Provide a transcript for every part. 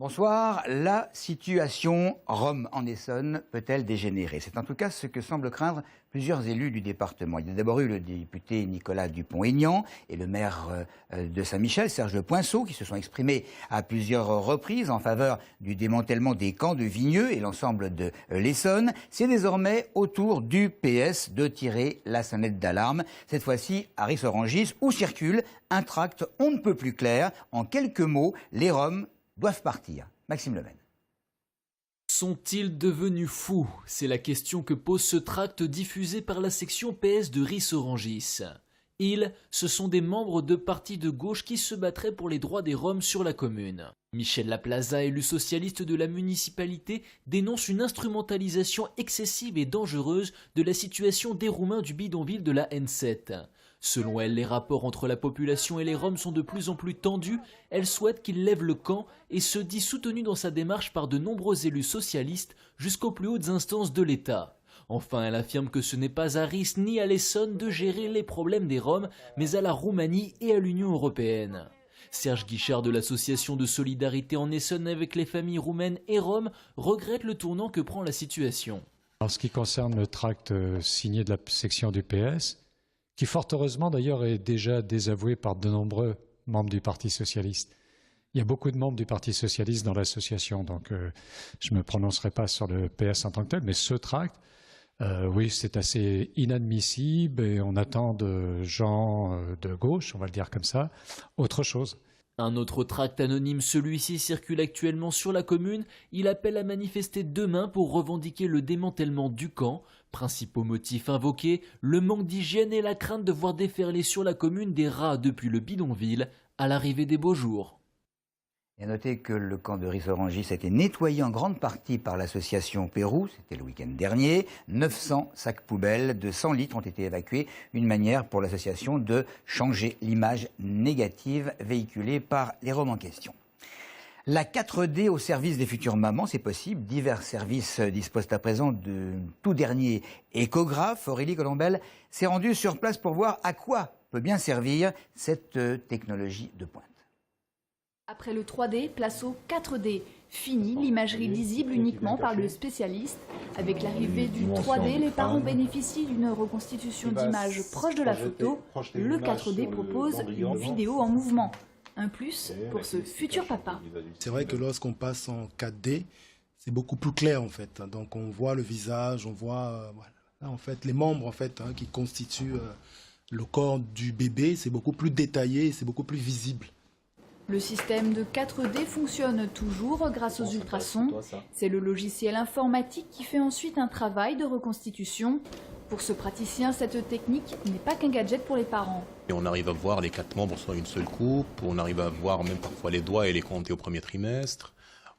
Bonsoir. La situation Rome en Essonne peut-elle dégénérer? C'est en tout cas ce que semblent craindre plusieurs élus du département. Il y a d'abord eu le député Nicolas Dupont-Aignan et le maire de Saint-Michel, Serge Poinceau, qui se sont exprimés à plusieurs reprises en faveur du démantèlement des camps de Vigneux et l'ensemble de l'Essonne. C'est désormais au tour du PS de tirer la sonnette d'alarme. Cette fois-ci à Ris-Orangis, où circule un tract on ne peut plus clair. En quelques mots, les Roms doivent partir. Maxime Leven. Sont-ils devenus fous? C'est la question que pose ce tract diffusé par la section PS de Ris-Orangis. Ils, ce sont des membres de partis de gauche qui se battraient pour les droits des Roms sur la commune. Michel Laplaza, élu socialiste de la municipalité, dénonce une instrumentalisation excessive et dangereuse de la situation des Roumains du bidonville de la N7. Selon elle, les rapports entre la population et les Roms sont de plus en plus tendus. Elle souhaite qu'ils lèvent le camp et se dit soutenue dans sa démarche par de nombreux élus socialistes jusqu'aux plus hautes instances de l'État. Enfin, elle affirme que ce n'est pas à Ris ni à l'Essonne de gérer les problèmes des Roms, mais à la Roumanie et à l'Union européenne. Serge Guichard de l'association de solidarité en Essonne avec les familles roumaines et roms regrette le tournant que prend la situation. En ce qui concerne le tract signé de la section du PS, qui fort heureusement d'ailleurs est déjà désavoué par de nombreux membres du Parti socialiste. Il y a beaucoup de membres du Parti socialiste dans l'association, donc je ne me prononcerai pas sur le PS en tant que tel, mais ce tract, oui, c'est assez inadmissible et on attend de gens de gauche, on va le dire comme ça, autre chose. Un autre tract anonyme, celui-ci circule actuellement sur la commune. Il appelle à manifester demain pour revendiquer le démantèlement du camp. Principaux motifs invoqués, le manque d'hygiène et la crainte de voir déferler sur la commune des rats depuis le bidonville à l'arrivée des beaux jours. Et à noter que le camp de Ris-Orangis a été nettoyé en grande partie par l'association Pérou, c'était le week-end dernier. 900 sacs poubelles de 100 litres ont été évacués, une manière pour l'association de changer l'image négative véhiculée par les Roms en question. La 4D au service des futures mamans, c'est possible. Divers services disposent à présent de tout dernier échographe. Aurélie Colombel s'est rendue sur place pour voir à quoi peut bien servir cette technologie de pointe. Après le 3D, place au 4D. Fini l'imagerie lisible uniquement par le spécialiste. Avec l'arrivée du 3D, les parents bénéficient d'une reconstitution d'image proche de la photo. Le 4D propose une vidéo en mouvement. Un plus pour ce futur papa. C'est vrai que lorsqu'on passe en 4D, c'est beaucoup plus clair en fait. Donc on voit le visage, on voit voilà, en fait, les membres en fait, qui constituent le corps du bébé. C'est beaucoup plus détaillé, c'est beaucoup plus visible. Le système de 4D fonctionne toujours grâce aux ultrasons. C'est le logiciel informatique qui fait ensuite un travail de reconstitution. Pour ce praticien, cette technique n'est pas qu'un gadget pour les parents. Et on arrive à voir les 4 membres sur une seule coupe, on arrive à voir même parfois les doigts et les compter au premier trimestre.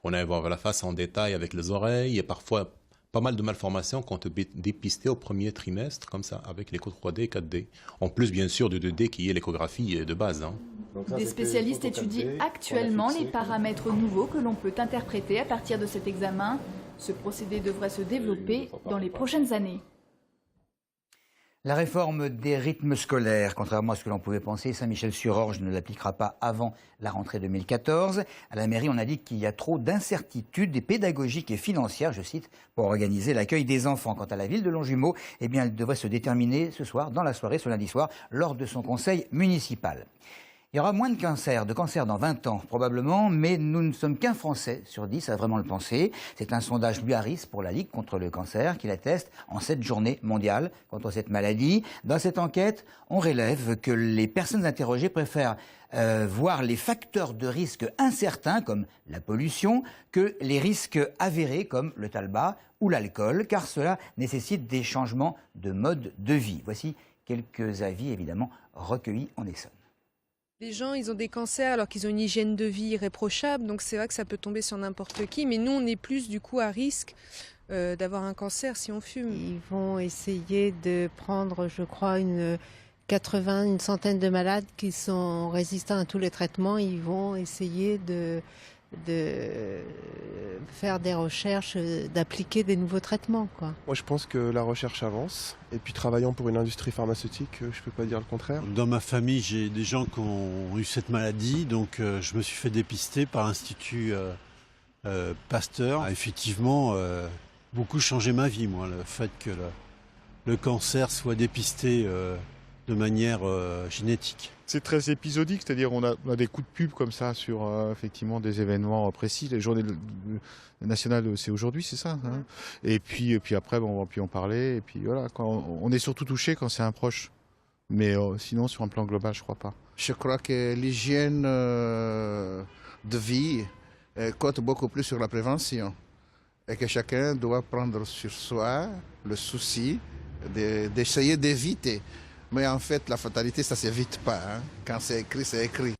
On arrive à voir la face en détail avec les oreilles et parfois pas mal de malformations qu'on peut dépister au premier trimestre, comme ça, avec l'écho 3D et 4D. En plus, bien sûr, du 2D qui est l'échographie de base. Des spécialistes étudient actuellement les paramètres nouveaux que l'on peut interpréter à partir de cet examen. Ce procédé devrait se développer dans les prochaines années. La réforme des rythmes scolaires, contrairement à ce que l'on pouvait penser, Saint-Michel-sur-Orge ne l'appliquera pas avant la rentrée 2014. À la mairie, on indique qu'il y a trop d'incertitudes pédagogiques et financières, je cite, pour organiser l'accueil des enfants. Quant à la ville de Longjumeau, eh bien, elle devrait se déterminer ce soir, dans la soirée, ce lundi soir, lors de son conseil municipal. Il y aura moins de cancers dans 20 ans probablement, mais nous ne sommes qu'un Français sur 10 à vraiment le penser. C'est un sondage Luaris pour la Ligue contre le cancer qui l'atteste en cette journée mondiale contre cette maladie. Dans cette enquête, on relève que les personnes interrogées préfèrent voir les facteurs de risque incertains comme la pollution que les risques avérés comme le tabac ou l'alcool, car cela nécessite des changements de mode de vie. Voici quelques avis évidemment recueillis en Essonne. Les gens, ils ont des cancers alors qu'ils ont une hygiène de vie irréprochable, donc c'est vrai que ça peut tomber sur n'importe qui, mais nous on est plus du coup à risque d'avoir un cancer si on fume. Ils vont essayer de prendre, je crois, une centaine de malades qui sont résistants à tous les traitements. Ils vont essayer de faire des recherches, d'appliquer des nouveaux traitements, quoi. Moi je pense que la recherche avance et puis travaillant pour une industrie pharmaceutique, je peux pas dire le contraire. Dans ma famille j'ai des gens qui ont eu cette maladie, donc je me suis fait dépister par l'Institut Pasteur a effectivement beaucoup changé ma vie, moi. Le fait que le cancer soit dépisté de manière génétique. C'est très épisodique, c'est-à-dire on a des coups de pub comme ça sur effectivement des événements précis. Les journées nationales, c'est aujourd'hui, c'est ça, hein. Et puis après, on va plus en parler. Et puis voilà, on est surtout touché quand c'est un proche. Mais sinon, sur un plan global, je crois pas. Je crois que l'hygiène de vie compte beaucoup plus sur la prévention. Et que chacun doit prendre sur soi le souci d'essayer d'éviter. Mais en fait, la fatalité, ça ne s'évite pas. Hein. Quand c'est écrit, c'est écrit.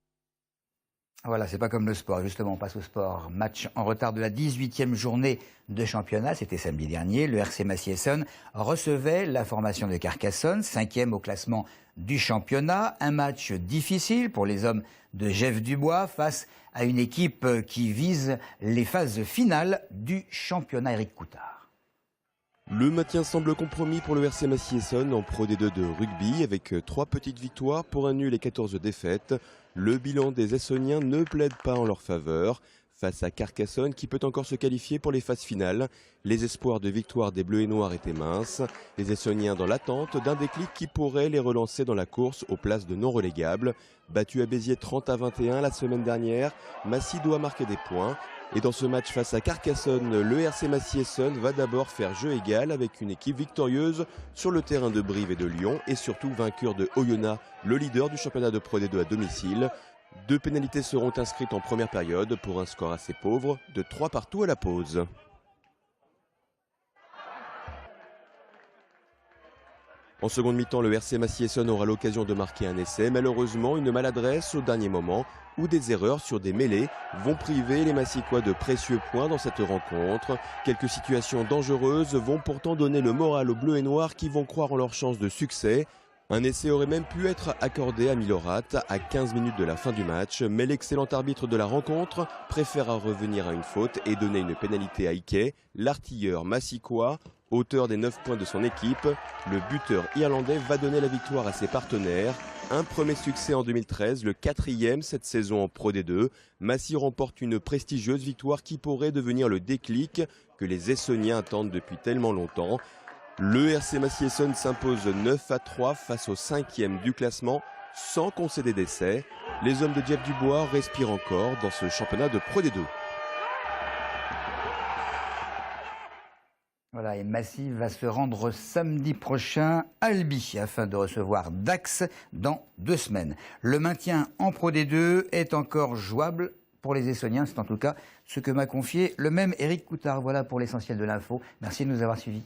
Voilà, c'est pas comme le sport. Justement, on passe au sport. Match en retard de la 18e journée de championnat. C'était samedi dernier. Le RC Massy-Essonnes recevait la formation de Carcassonne, 5e au classement du championnat. Un match difficile pour les hommes de Jeff Dubois face à une équipe qui vise les phases finales du championnat. Éric Coutard. Le maintien semble compromis pour le RC Massy-Essonnes en Pro D2 de rugby avec 3 petites victoires pour un nul et 14 défaites. Le bilan des Essonniens ne plaide pas en leur faveur. Face à Carcassonne qui peut encore se qualifier pour les phases finales, les espoirs de victoire des Bleus et Noirs étaient minces. Les Essonniens dans l'attente d'un déclic qui pourrait les relancer dans la course aux places de non relégables. Battu à Béziers 30-21 la semaine dernière, Massy doit marquer des points. Et dans ce match face à Carcassonne, le RC Massy-Essonnes va d'abord faire jeu égal avec une équipe victorieuse sur le terrain de Brive et de Lyon et surtout vainqueur de Oyonnax, le leader du championnat de Pro D2 à domicile. 2 pénalités seront inscrites en première période pour un score assez pauvre de 3 partout à la pause. En seconde mi-temps, le RC Massy-Essonnes aura l'occasion de marquer un essai. Malheureusement, une maladresse au dernier moment ou des erreurs sur des mêlées vont priver les Massicois de précieux points dans cette rencontre. Quelques situations dangereuses vont pourtant donner le moral aux Bleus et Noirs qui vont croire en leur chance de succès. Un essai aurait même pu être accordé à Milorad à 15 minutes de la fin du match, mais l'excellent arbitre de la rencontre préféra revenir à une faute et donner une pénalité à Ike, l'artilleur massicois, auteur des 9 points de son équipe. Le buteur irlandais va donner la victoire à ses partenaires. Un premier succès en 2013, le 4e cette saison en Pro D2. Massy remporte une prestigieuse victoire qui pourrait devenir le déclic que les Essonniens attendent depuis tellement longtemps. Le RC Massy-Essonnes s'impose 9-3 face au 5e du classement sans concéder d'essai. Les hommes de Jeff Dubois respirent encore dans ce championnat de Pro D2. Voilà, et Massy va se rendre samedi prochain à Albi afin de recevoir Dax dans 2 semaines. Le maintien en Pro D2 est encore jouable pour les Essonniens. C'est en tout cas ce que m'a confié le même Éric Coutard. Voilà pour l'essentiel de l'info. Merci de nous avoir suivis.